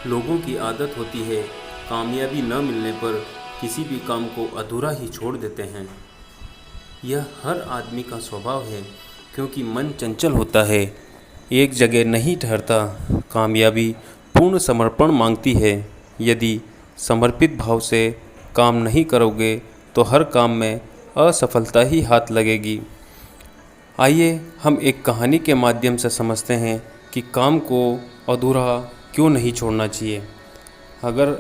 लोगों की आदत होती है कामयाबी न मिलने पर किसी भी काम को अधूरा ही छोड़ देते हैं। यह हर आदमी का स्वभाव है, क्योंकि मन चंचल होता है, एक जगह नहीं ठहरता। कामयाबी पूर्ण समर्पण मांगती है। यदि समर्पित भाव से काम नहीं करोगे तो हर काम में असफलता ही हाथ लगेगी। आइए हम एक कहानी के माध्यम से समझते हैं कि काम को अधूरा क्यों नहीं छोड़ना चाहिए। अगर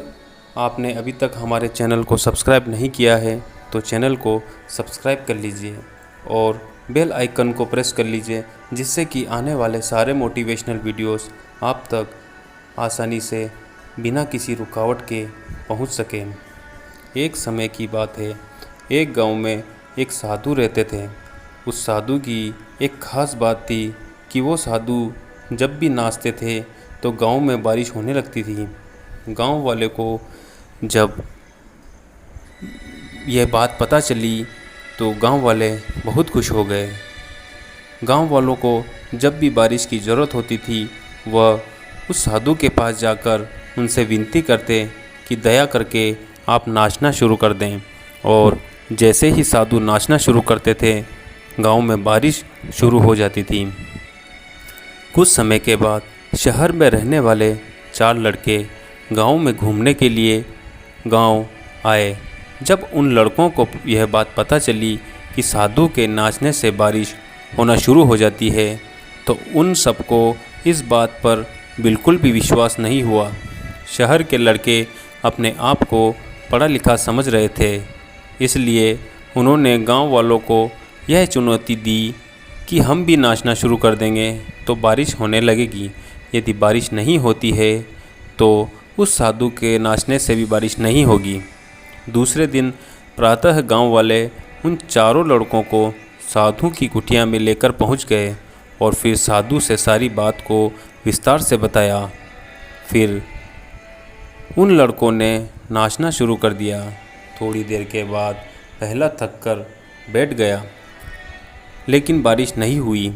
आपने अभी तक हमारे चैनल को सब्सक्राइब नहीं किया है तो चैनल को सब्सक्राइब कर लीजिए और बेल आइकन को प्रेस कर लीजिए, जिससे कि आने वाले सारे मोटिवेशनल वीडियोस आप तक आसानी से बिना किसी रुकावट के पहुंच सकें। एक समय की बात है, एक गांव में एक साधु रहते थे। उस साधु की एक ख़ास बात थी कि वो साधु जब भी नाचते थे तो गांव में बारिश होने लगती थी। गांव वाले को जब यह बात पता चली तो गांव वाले बहुत खुश हो गए। गांव वालों को जब भी बारिश की ज़रूरत होती थी वह उस साधु के पास जाकर उनसे विनती करते कि दया करके आप नाचना शुरू कर दें। और जैसे ही साधु नाचना शुरू करते थे गांव में बारिश शुरू हो जाती थी। कुछ समय के बाद शहर में रहने वाले 4 लड़के गांव में घूमने के लिए गांव आए। जब उन लड़कों को यह बात पता चली कि साधु के नाचने से बारिश होना शुरू हो जाती है तो उन सबको इस बात पर बिल्कुल भी विश्वास नहीं हुआ। शहर के लड़के अपने आप को पढ़ा लिखा समझ रहे थे, इसलिए उन्होंने गांव वालों को यह चुनौती दी कि हम भी नाचना शुरू कर देंगे तो बारिश होने लगेगी। यदि बारिश नहीं होती है तो उस साधु के नाचने से भी बारिश नहीं होगी। दूसरे दिन प्रातः गांव वाले उन चारों लड़कों को साधु की कुटिया में लेकर पहुंच गए और फिर साधु से सारी बात को विस्तार से बताया। फिर उन लड़कों ने नाचना शुरू कर दिया। थोड़ी देर के बाद पहला थक कर बैठ गया, लेकिन बारिश नहीं हुई।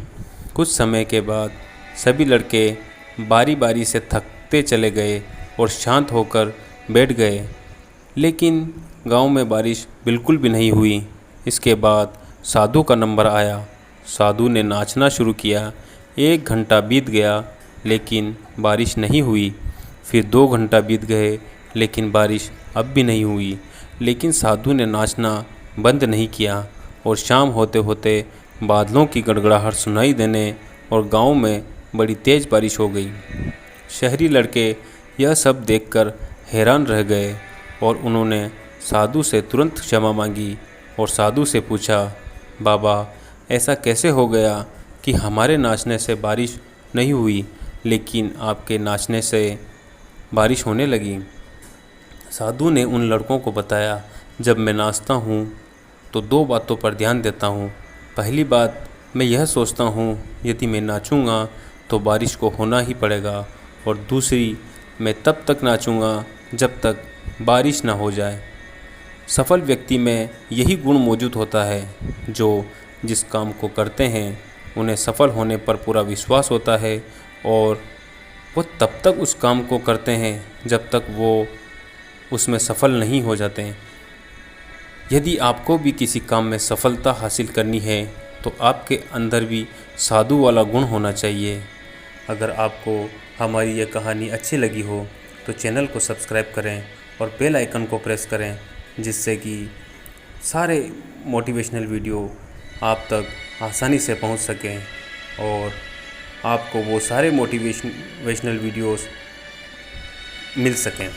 कुछ समय के बाद सभी लड़के बारी बारी से थकते चले गए और शांत होकर बैठ गए, लेकिन गांव में बारिश बिल्कुल भी नहीं हुई। इसके बाद साधु का नंबर आया। साधु ने नाचना शुरू किया। 1 घंटा बीत गया लेकिन बारिश नहीं हुई। फिर 2 घंटा बीत गए लेकिन बारिश अब भी नहीं हुई। लेकिन साधु ने नाचना बंद नहीं किया और शाम होते होते बादलों की गड़गड़ाहट सुनाई देने और गांव में बड़ी तेज़ बारिश हो गई। शहरी लड़के यह सब देखकर हैरान रह गए और उन्होंने साधु से तुरंत क्षमा मांगी और साधु से पूछा, बाबा ऐसा कैसे हो गया कि हमारे नाचने से बारिश नहीं हुई लेकिन आपके नाचने से बारिश होने लगी। साधु ने उन लड़कों को बताया, जब मैं नाचता हूँ तो 2 बातों पर ध्यान देता हूँ। पहली बात, मैं यह सोचता हूँ यदि मैं नाचूँगा तो बारिश को होना ही पड़ेगा, और दूसरी, मैं तब तक नाचूँगा जब तक बारिश ना हो जाए। सफल व्यक्ति में यही गुण मौजूद होता है। जो जिस काम को करते हैं उन्हें सफल होने पर पूरा विश्वास होता है और वो तब तक उस काम को करते हैं जब तक वो उसमें सफल नहीं हो जाते हैं। यदि आपको भी किसी काम में सफलता हासिल करनी है तो आपके अंदर भी साधु वाला गुण होना चाहिए। अगर आपको हमारी यह कहानी अच्छी लगी हो तो चैनल को सब्सक्राइब करें और बेल आइकन को प्रेस करें, जिससे कि सारे मोटिवेशनल वीडियो आप तक आसानी से पहुंच सकें और आपको वो सारे मोटिवेशनल वीडियोस मिल सकें।